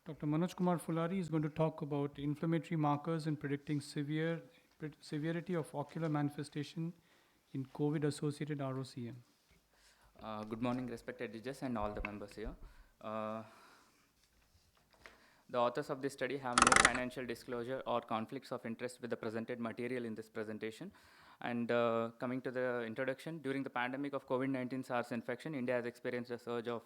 Dr. Manoj Kumar Fulari is going to talk about inflammatory markers in predicting severity of ocular manifestation in COVID-associated ROCM. Good morning, respected judges and all the members here. The authors of this study have no financial disclosure or conflicts of interest with the presented material in this presentation. And coming to the introduction, during the pandemic of COVID-19 SARS infection, India has experienced a surge of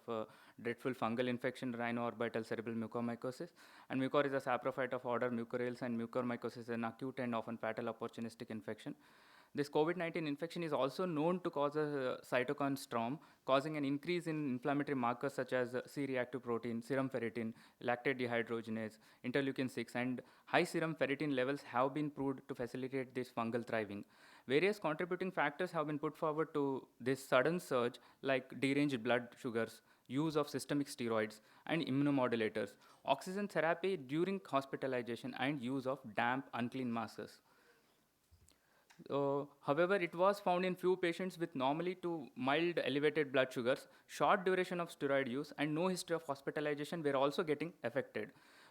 dreadful fungal infection, rhinoorbital cerebral mucormycosis. And mucor is a saprophyte of order Mucorales, and mucormycosis is an acute and often fatal opportunistic infection. This COVID-19 infection is also known to cause a cytokine storm, causing an increase in inflammatory markers such as C-reactive protein, serum ferritin, lactate dehydrogenase, interleukin-6, and high serum ferritin levels have been proved to facilitate this fungal thriving. Various contributing factors have been put forward to this sudden surge, like deranged blood sugars, use of systemic steroids and immunomodulators, oxygen therapy during hospitalization, and use of damp, unclean masks. However, it was found in few patients with normally to mild elevated blood sugars, short duration of steroid use, and no history of hospitalization were also getting affected.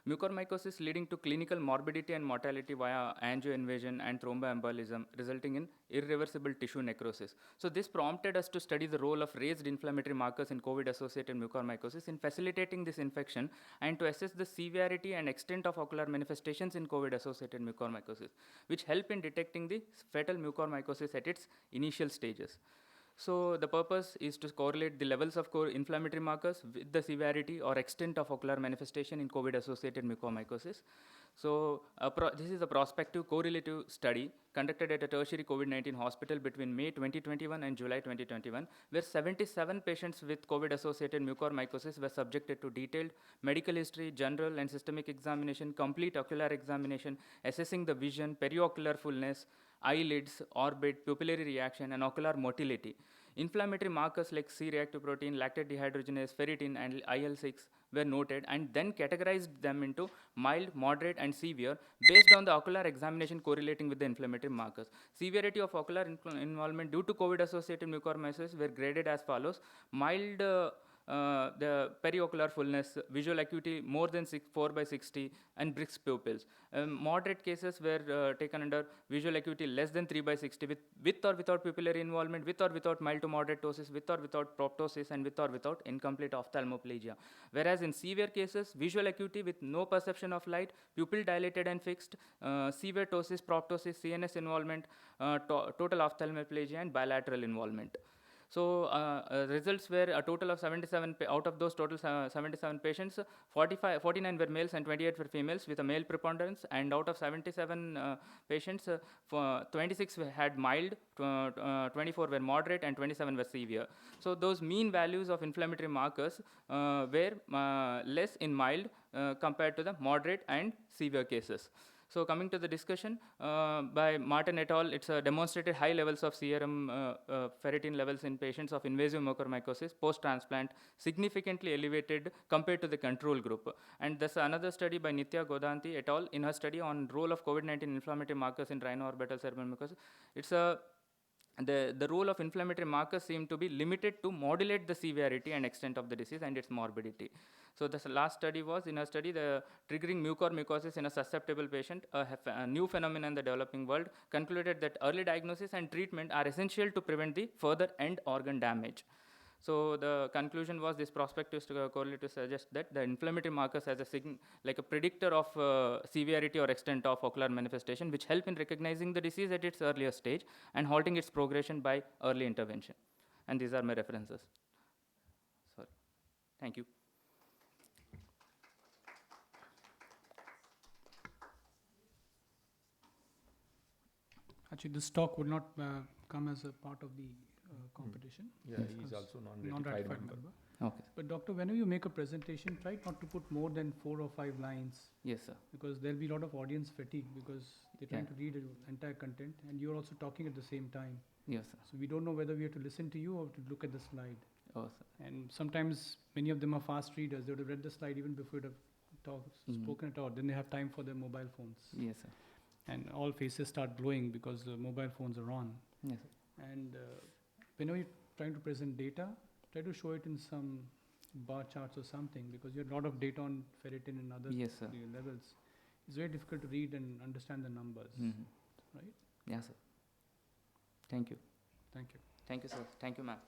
Mucormycosis leading to clinical morbidity and mortality via angioinvasion and thromboembolism, resulting in irreversible tissue necrosis. So this prompted us to study the role of raised inflammatory markers in COVID-associated mucormycosis in facilitating this infection and to assess the severity and extent of ocular manifestations in COVID-associated mucormycosis, which help in detecting the fetal mucormycosis at its initial stages. So the purpose is to correlate the levels of inflammatory markers with the severity or extent of ocular manifestation in COVID-associated mucormycosis. So this is a prospective correlative study conducted at a tertiary COVID-19 hospital between May 2021 and July 2021, where 77 patients with COVID-associated mucormycosis were subjected to detailed medical history, general and systemic examination, complete ocular examination, assessing the vision, periocular fullness, eyelids, orbit, pupillary reaction, and ocular motility. Inflammatory markers like C-reactive protein, lactate dehydrogenase, ferritin, and IL-6 were noted and then categorized them into mild, moderate, and severe based on the ocular examination correlating with the inflammatory markers. Severity of ocular involvement due to COVID-associated mucormycosis were graded as follows: mild, the periocular fullness, visual acuity more than 4/60, and brisk pupils. Moderate cases were taken under visual acuity less than 3/60 with or without pupillary involvement, with or without mild to moderate ptosis, with or without proptosis, and with or without incomplete ophthalmoplegia. Whereas in severe cases, visual acuity with no perception of light, pupil dilated and fixed, severe ptosis, proptosis, CNS involvement, total ophthalmoplegia, and bilateral involvement. So results were a total of 77, out of those total 77 patients, 49 were males and 28 were females with a male preponderance, and out of 77 patients, 26 had mild, 24 were moderate, and 27 were severe. So those mean values of inflammatory markers were less in mild compared to the moderate and severe cases. So coming to the discussion by Martin et al., it's demonstrated high levels of serum ferritin levels in patients of invasive mucormycosis post-transplant, significantly elevated compared to the control group. And there's another study by Nitya Godanti et al. In her study on role of COVID-19 inflammatory markers in rhinoorbital cerebral mucosis. It's a the role of inflammatory markers seem to be limited to modulate the severity and extent of the disease and its morbidity. So the last study was, in a study, the triggering mucormycosis in a susceptible patient, a new phenomenon in the developing world, concluded that early diagnosis and treatment are essential to prevent the further end organ damage. So the conclusion was this prospective correlative suggests that the inflammatory markers as like a predictor of severity or extent of ocular manifestation, which help in recognizing the disease at its earlier stage and halting its progression by early intervention. And these are my references. Sorry. Thank you. Actually, this talk would not come as a part of the competition. Yeah, he's also non-ratified member. Okay. But doctor, whenever you make a presentation, try not to put more than 4 or 5 lines. Yes, sir. Because there'll be a lot of audience fatigue because they're trying to read the entire content and you're also talking at the same time. Yes, sir. So we don't know whether we have to listen to you or to look at the slide. Oh, sir. And sometimes many of them are fast readers. They would have read the slide even before it have spoken it out. Then they have time for their mobile phones. Yes, sir. And all faces start glowing because the mobile phones are on. Yes, sir. And whenever you're trying to present data, try to show it in some bar charts or something, because you have a lot of data on ferritin and other Yes, sir. levels. It's very difficult to read and understand the numbers, right? Yeah, sir. Thank you. Thank you. Thank you, sir. Thank you, ma'am.